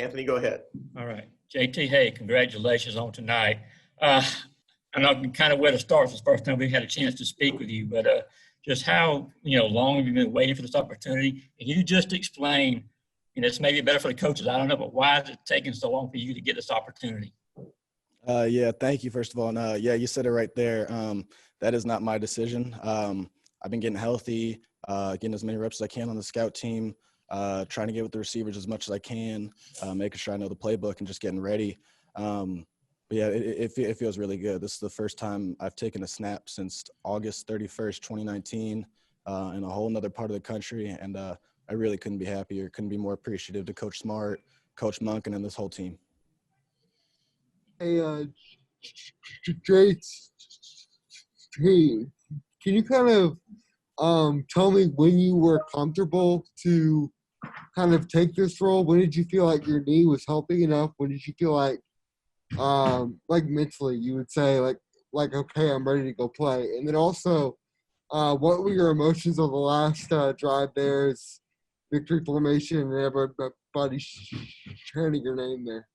Anthony, go ahead. All right. JT, hey, congratulations on tonight. I know kind of where to start. It's the first time we've had a chance to speak with you, but just how long have you been waiting for this opportunity? Can you just explain, it's maybe better for the coaches, I don't know, but why is it taking so long for you to get this opportunity? Yeah, thank you, first of all. And yeah, you said it right there. That is not my decision. I've been getting healthy, getting as many reps as I can on the scout team, trying to get with the receivers as much as I can, making sure I know the playbook and just getting ready. But yeah, it feels really good. This is the first time I've taken a snap since August 31st, 2019, in a whole nother part of the country. And I really couldn't be happier, couldn't be more appreciative to Coach Smart, Coach Monken, and this whole team. Hey, JT, can you kind of tell me when you were comfortable to kind of take this role? When did you feel like your knee was helping enough? When did you feel like mentally you would say like okay, I'm ready to go play? And then also, what were your emotions of the last drive there as victory formation and everybody chanting your name there?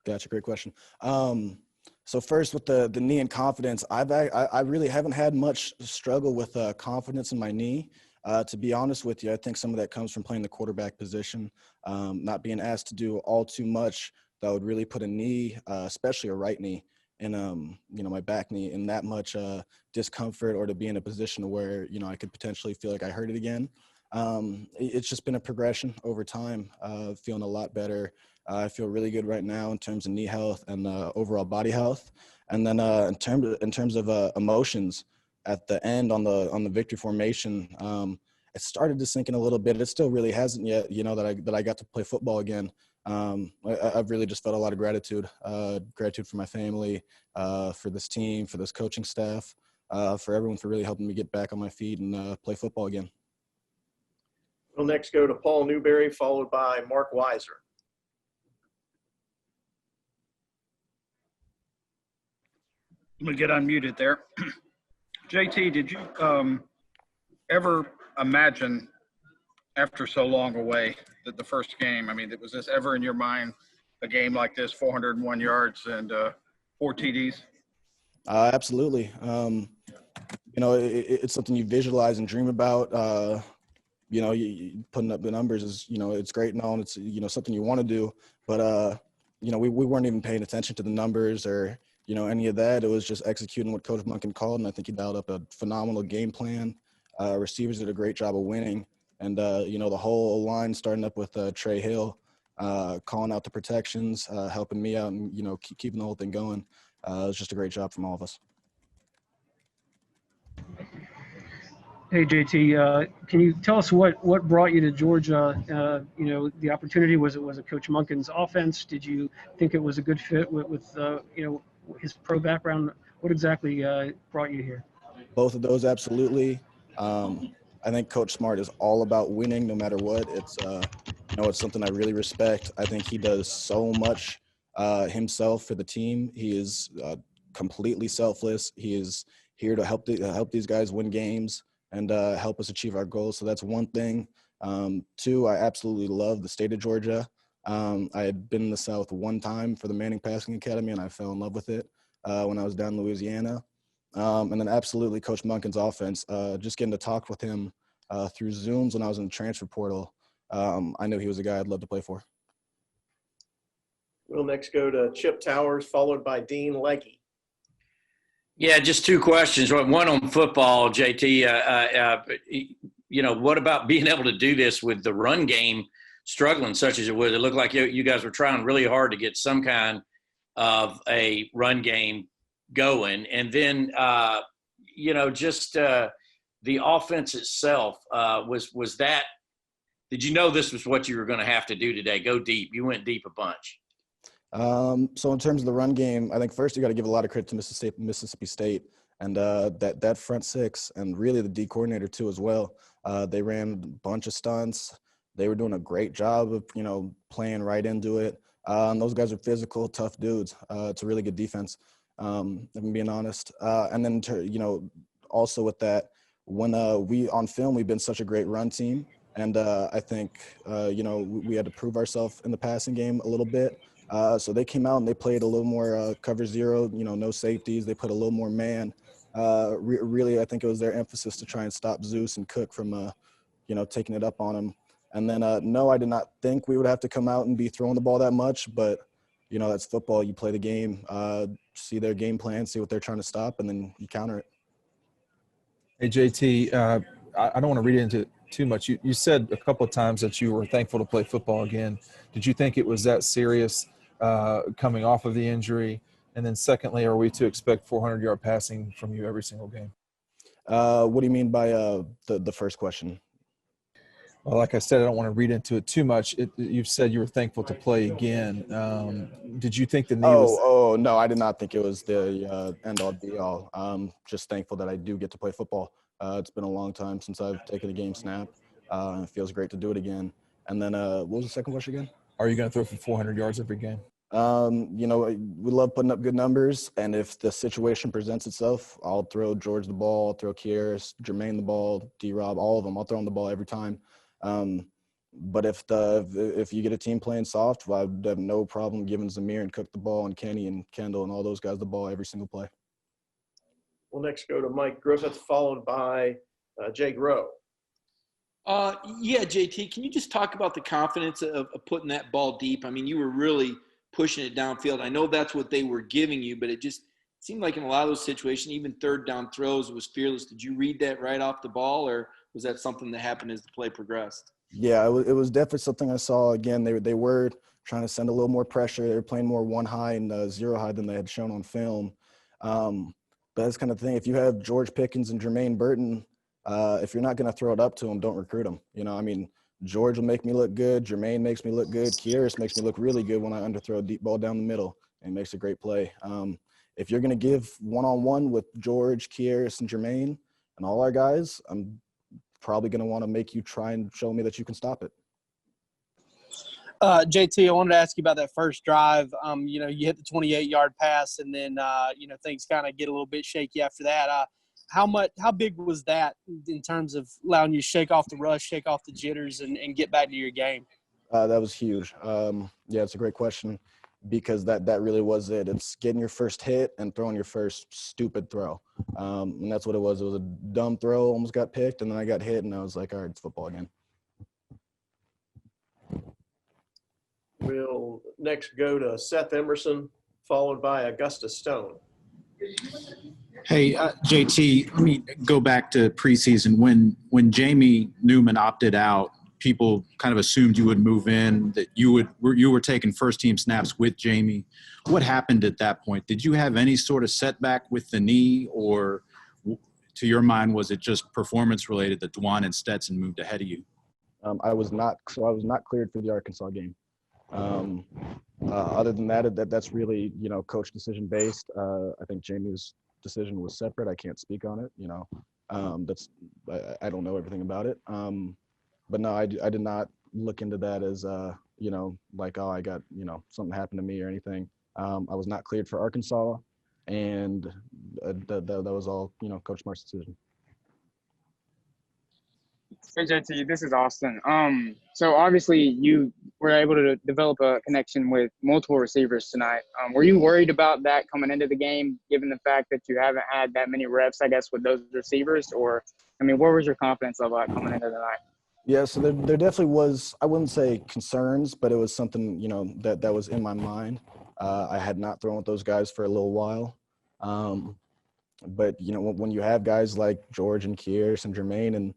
Gotcha. Great question. So first with the knee and confidence, I really haven't had much struggle with confidence in my knee. To be honest with you, I think some of that comes from playing the quarterback position, not being asked to do all too much that would really put a knee, especially a right knee, and my back knee in that much discomfort, or to be in a position where I could potentially feel like I hurt it again. It's just been a progression over time, feeling a lot better. I feel really good right now in terms of knee health and overall body health. And then in terms of emotions at the end on the victory formation, it started to sink in a little bit. It still really hasn't yet, that I got to play football again. I've really just felt a lot of gratitude for my family, for this team, for this coaching staff, for everyone for really helping me get back on my feet and play football again. We'll next go to Paul Newberry, followed by Mark Weiser. I'm going to get unmuted there. JT, did you ever imagine after so long away that the first game, was this ever in your mind, a game like this, 401 yards and 4 TDs? Absolutely. It's something you visualize and dream about. You putting up the numbers is, it's great and all, and it's, something you want to do. But, we weren't even paying attention to the numbers or, any of that. It was just executing what Coach Monken called, and I think he dialed up a phenomenal game plan. Receivers did a great job of winning. And, the whole line starting up with Trey Hill, calling out the protections, helping me out and, keeping the whole thing going. It was just a great job from all of us. Hey, JT, can you tell us what brought you to Georgia? The opportunity, was it Coach Monken's offense? Did you think it was a good fit with his pro background? What exactly brought you here? Both of those, absolutely. I think Coach Smart is all about winning no matter what. It's it's something I really respect. I think he does so much himself for the team. He is completely selfless. He is here to help these guys win games and help us achieve our goals. So that's one thing. Two, I absolutely love the state of Georgia. I had been in the South one time for the Manning Passing Academy, and I fell in love with it when I was down in Louisiana. And then absolutely Coach Monken's offense, just getting to talk with him through Zooms when I was in the transfer portal. I knew he was a guy I'd love to play for. We'll next go to Chip Towers, followed by Dean Legge. Yeah, just two questions. One on football, JT. What about being able to do this with the run game struggling such as it was? It looked like you guys were trying really hard to get some kind of a run game going. And then, the offense itself, was that – did you know this was what you were going to have to do today, go deep? You went deep a bunch. So in terms of the run game, I think first you got to give a lot of credit to Mississippi State and that front six and really the D coordinator too as well. They ran a bunch of stunts. They were doing a great job of, playing right into it. And those guys are physical, tough dudes. It's a really good defense, if I'm being honest. And then, also with that, when we on film, we've been such a great run team. And I think, we had to prove ourselves in the passing game a little bit. So they came out and they played a little more cover zero, no safeties. They put a little more man. Really, I think it was their emphasis to try and stop Zeus and Cook from, taking it up on him. And then, no, I did not think we would have to come out and be throwing the ball that much. But, that's football. You play the game, see their game plan, see what they're trying to stop, and then you counter it. Hey, JT, I don't want to read into it too much. You said a couple of times that you were thankful to play football again. Did you think it was that serious coming off of the injury? And then secondly, are we to expect 400-yard passing from you every single game? What do you mean by the first question? Well, like I said, I don't want to read into it too much. You've said you were thankful to play again. Did you think the knee was – Oh, no, I did not think it was the end-all, be-all. Just thankful that I do get to play football. It's been a long time since I've taken a game snap. It feels great to do it again. And then what was the second question again? Are you going to throw for 400 yards every game? We love putting up good numbers, and if the situation presents itself, I'll throw George the ball, I'll throw Kieris, Jermaine the ball, D-Rob, all of them. I'll throw them the ball every time. But if you get a team playing soft, well, I would have no problem giving Zamir and Cook the ball, and Kenny and Kendall and all those guys the ball every single play. We'll next go to Mike Griffith, followed by Jay Groh. Yeah, JT, can you just talk about the confidence of putting that ball deep? I mean, you were really pushing it downfield. I know that's what they were giving you, but it just seemed like in a lot of those situations, even third down throws, it was fearless. Did you read that right off the ball, or was that something that happened as the play progressed? Yeah, it was definitely something I saw. Again, they were trying to send a little more pressure. They were playing more one high and zero high than they had shown on film. But that's kind of the thing. If you have George Pickens and Jermaine Burton, if you're not going to throw it up to them, don't recruit them. George will make me look good. Jermaine makes me look good. Kieris makes me look really good when I underthrow a deep ball down the middle and makes a great play. If you're going to give one-on-one with George, Kieris, and Jermaine and all our guys, I'm probably going to want to make you try and show me that you can stop it. JT, I wanted to ask you about that first drive. You hit the 28-yard pass, and then things kind of get a little bit shaky after that. How big was that in terms of allowing you to shake off the rush, shake off the jitters, and get back to your game? That was huge. It's a great question, because that really was it. It's getting your first hit and throwing your first stupid throw. And that's what it was. It was a dumb throw, almost got picked, and then I got hit, and I was like, all right, it's football again. We'll next go to Seth Emerson, followed by Augustus Stone. Hey, JT, let me go back to preseason. When Jamie Newman opted out, people kind of assumed you would move in, that you were taking first-team snaps with Jamie. What happened at that point? Did you have any sort of setback with the knee, or to your mind, was it just performance-related that Dwan and Stetson moved ahead of you? I was not cleared for the Arkansas game. Other than that's really, coach decision based. I think Jamie's decision was separate. I can't speak on it. I don't know everything about it. But no, I did not look into that as, like, oh, I got, something happened to me or anything. I was not cleared for Arkansas, and that was all, Coach Mark's decision. Hey, JT, this is Austin. So obviously you were able to develop a connection with multiple receivers tonight. Were you worried about that coming into the game, given the fact that you haven't had that many reps, I guess, with those receivers? Or, what was your confidence level coming into the night? Yeah, so there definitely was, I wouldn't say concerns, but it was something, that was in my mind. I had not thrown with those guys for a little while. But, when you have guys like George and Kieris and Jermaine and,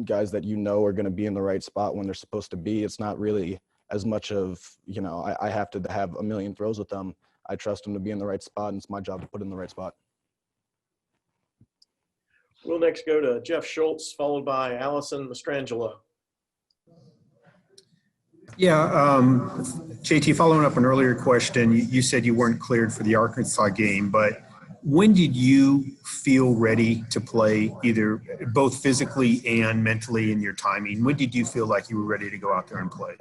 guys that are going to be in the right spot when they're supposed to be, it's not really as much of, I have to have a million throws with them. I trust them to be in the right spot, and it's my job to put in the right spot. We'll next go to Jeff Schultz, followed by Allison Mastrangelo. Yeah, JT, following up on an earlier question, you said you weren't cleared for the Arkansas game, but when did you feel ready to play, either both physically and mentally in your timing? When did you feel like you were ready to go out there and play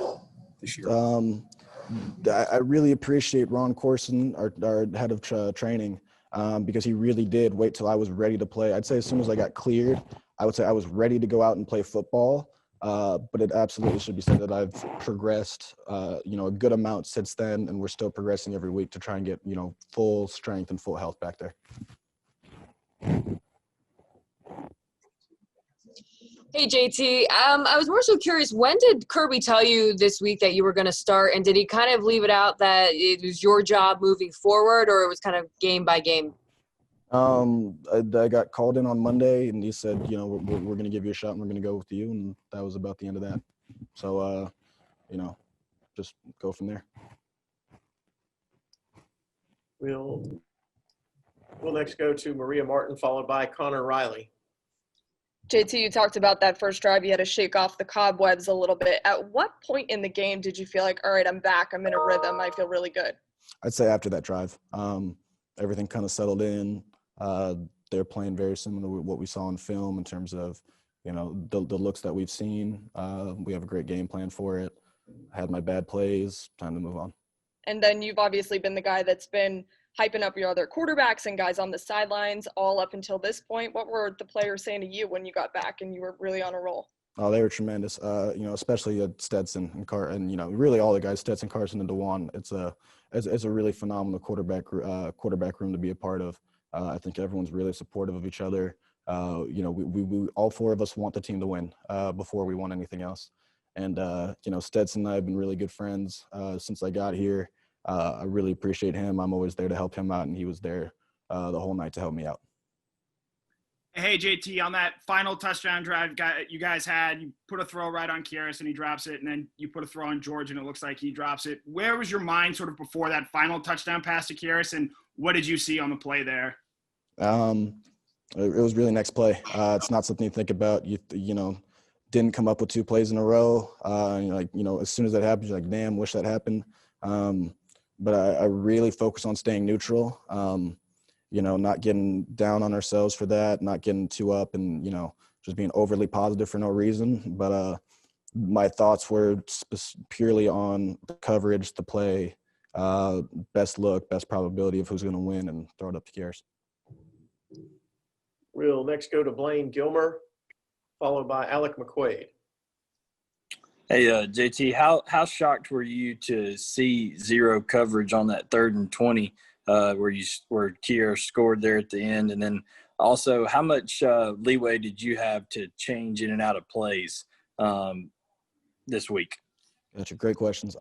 this year? I really appreciate Ron Corson, our head of training, because he really did wait till I was ready to play. I'd say as soon as I got cleared, I would say I was ready to go out and play football, but it absolutely should be said that I've progressed, a good amount since then, and we're still progressing every week to try and get, full strength and full health back there. Hey, JT. I was more so curious, when did Kirby tell you this week that you were going to start, and did he kind of leave it out that it was your job moving forward, or it was kind of game by game? I got called in on Monday, and he said, we're going to give you a shot, and we're going to go with you, and that was about the end of that. So, just go from there. We'll next go to Maria Martin, followed by Connor Riley. JT, you talked about that first drive. You had to shake off the cobwebs a little bit. At what point in the game did you feel like, all right, I'm back, I'm in a rhythm, I feel really good? I'd say after that drive, everything kind of settled in. They're playing very similar to what we saw in film in terms of, the looks that we've seen. We have a great game plan for it. I had my bad plays, time to move on. And then you've obviously been the guy that's been hyping up your other quarterbacks and guys on the sidelines all up until this point. What were the players saying to you when you got back and you were really on a roll? Oh, they were tremendous. Especially Stetson and really all the guys, Stetson, Carson, and DeJuan. It's a really phenomenal quarterback room to be a part of. I think everyone's really supportive of each other. We all four of us want the team to win before we want anything else. And Stetson and I have been really good friends since I got here. I really appreciate him. I'm always there to help him out, and he was there the whole night to help me out. Hey, JT, on that final touchdown drive you guys had, you put a throw right on Kieris and he drops it, and then you put a throw on George and it looks like he drops it. Where was your mind sort of before that final touchdown pass to Kieris, and what did you see on the play there? It was really next play. It's not something you think about. You didn't come up with two plays in a row. As soon as that happens, you're like, damn, wish that happened. But I really focus on staying neutral, not getting down on ourselves for that, not getting too up and, just being overly positive for no reason. But my thoughts were purely on the coverage, the play, best look, best probability of who's going to win, and throw it up to Kieris. We'll next go to Blaine Gilmer, followed by Alec McQuaid. Hey, JT, how shocked were you to see zero coverage on that 3rd and 20 where Kieris scored there at the end? And then also, how much leeway did you have to change in and out of plays this week? Gotcha. Great questions.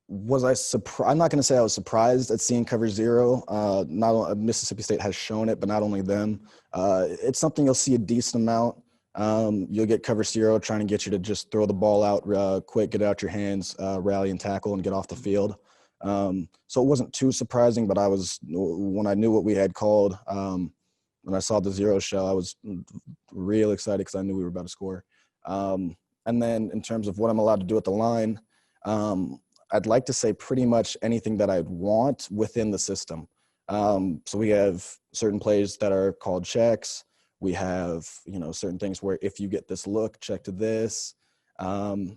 Was I surprised? I'm not going to say I was surprised at seeing cover zero. Not Mississippi State has shown it, but not only them. It's something you'll see a decent amount. You'll get cover zero trying to get you to just throw the ball out quick, get it out your hands, rally and tackle, and get off the field. So it wasn't too surprising, but when I knew what we had called, when I saw the zero show, I was real excited because I knew we were about to score. And then in terms of what I'm allowed to do at the line, I'd like to say pretty much anything that I'd want within the system. So we have certain plays that are called checks. We have, certain things where if you get this look, check to this. And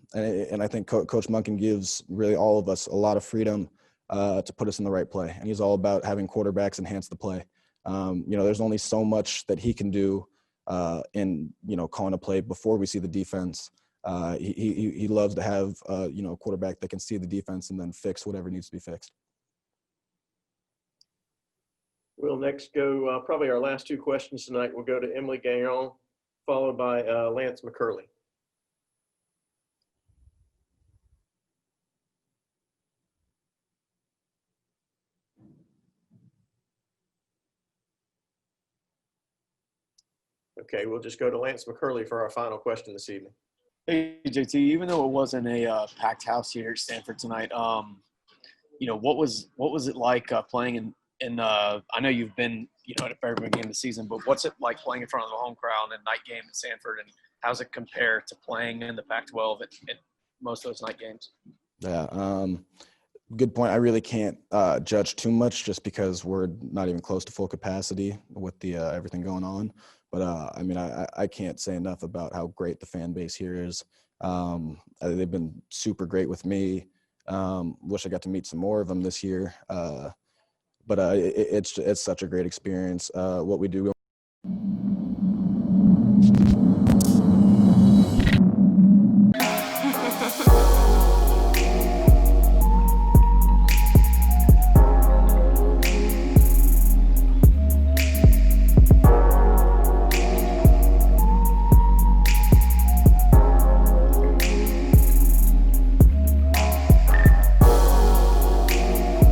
I think Coach Monken gives really all of us a lot of freedom to put us in the right play. And he's all about having quarterbacks enhance the play. There's only so much that he can do in, calling a play before we see the defense. He loves to have, a quarterback that can see the defense and then fix whatever needs to be fixed. We'll next go, probably our last two questions tonight. We'll go to Emily Gagnon, followed by Lance McCurley. Okay, we'll just go to Lance McCurley for our final question this evening. Hey, JT, even though it wasn't a packed house here at Stanford tonight, what was it like playing in I know you've been, at a fair bit game of the season, but what's it like playing in front of the home crowd and night game at Stanford, and how's it compare to playing in the Pac-12 at most of those night games? Yeah, good point. I really can't judge too much just because we're not even close to full capacity with the everything going on. But I can't say enough about how great the fan base here is. They've been super great with me. Wish I got to meet some more of them this year. But it's such a great experience. What we do